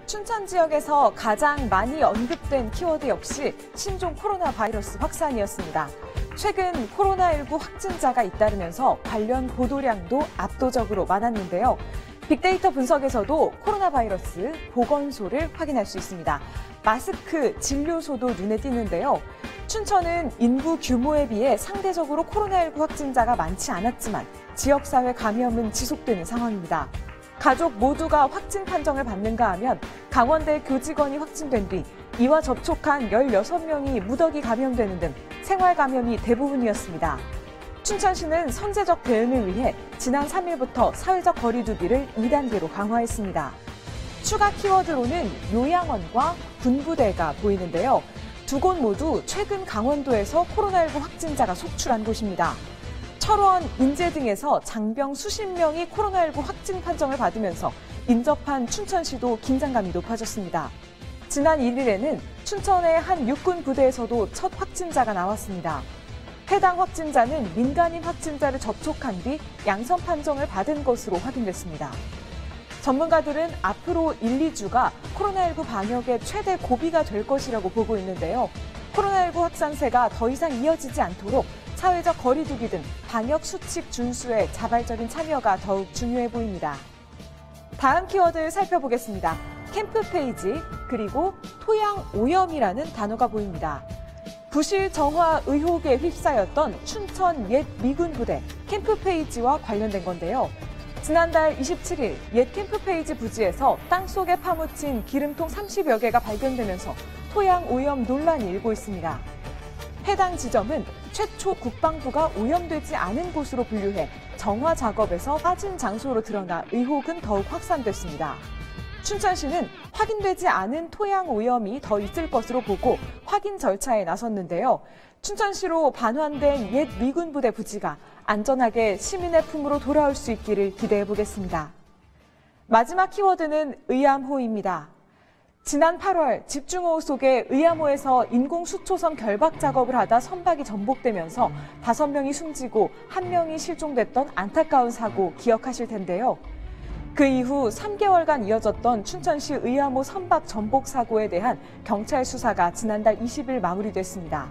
춘천 지역에서 가장 많이 언급된 키워드 역시 신종 코로나 바이러스 확산이었습니다. 최근 코로나19 확진자가 잇따르면서 관련 보도량도 압도적으로 많았는데요. 빅데이터 분석에서도 코로나 바이러스 보건소를 확인할 수 있습니다. 마스크, 진료소도 눈에 띄는데요. 춘천은 인구 규모에 비해 상대적으로 코로나19 확진자가 많지 않았지만 지역사회 감염은 지속되는 상황입니다. 가족 모두가 확진 판정을 받는가 하면 강원대 교직원이 확진된 뒤 이와 접촉한 16명이 무더기 감염되는 등 생활 감염이 대부분이었습니다. 춘천시는 선제적 대응을 위해 지난 3일부터 사회적 거리 두기를 2단계로 강화했습니다. 추가 키워드로는 요양원과 군부대가 보이는데요. 두 곳 모두 최근 강원도에서 코로나19 확진자가 속출한 곳입니다. 철원, 인제 등에서 장병 수십 명이 코로나19 확진 판정을 받으면서 인접한 춘천시도 긴장감이 높아졌습니다. 지난 1일에는 춘천의 한 육군 부대에서도 첫 확진자가 나왔습니다. 해당 확진자는 민간인 확진자를 접촉한 뒤 양성 판정을 받은 것으로 확인됐습니다. 전문가들은 앞으로 1, 2주가 코로나19 방역의 최대 고비가 될 것이라고 보고 있는데요. 코로나19 확산세가 더 이상 이어지지 않도록 사회적 거리 두기 등 방역 수칙 준수에 자발적인 참여가 더욱 중요해 보입니다. 다음 키워드 살펴보겠습니다. 캠프 페이지, 그리고 토양 오염이라는 단어가 보입니다. 부실 정화 의혹에 휩싸였던 춘천 옛 미군 부대 캠프 페이지와 관련된 건데요. 지난달 27일 옛 캠프 페이지 부지에서 땅속에 파묻힌 기름통 30여 개가 발견되면서 토양 오염 논란이 일고 있습니다. 해당 지점은 최초 국방부가 오염되지 않은 곳으로 분류해 정화 작업에서 빠진 장소로 드러나 의혹은 더욱 확산됐습니다. 춘천시는 확인되지 않은 토양 오염이 더 있을 것으로 보고 확인 절차에 나섰는데요. 춘천시로 반환된 옛 미군 부대 부지가 안전하게 시민의 품으로 돌아올 수 있기를 기대해 보겠습니다. 마지막 키워드는 의암호입니다. 지난 8월 집중호우 속에 의암호에서 인공수초선 결박 작업을 하다 선박이 전복되면서 5명이 숨지고 1명이 실종됐던 안타까운 사고 기억하실 텐데요. 그 이후 3개월간 이어졌던 춘천시 의암호 선박 전복 사고에 대한 경찰 수사가 지난달 20일 마무리됐습니다.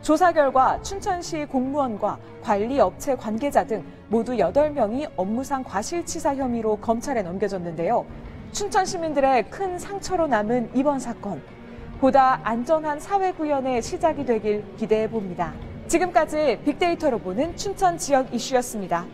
조사 결과 춘천시 공무원과 관리업체 관계자 등 모두 8명이 업무상 과실치사 혐의로 검찰에 넘겨졌는데요. 춘천 시민들의 큰 상처로 남은 이번 사건, 보다 안전한 사회 구현의 시작이 되길 기대해 봅니다. 지금까지 빅데이터로 보는 춘천 지역 이슈였습니다.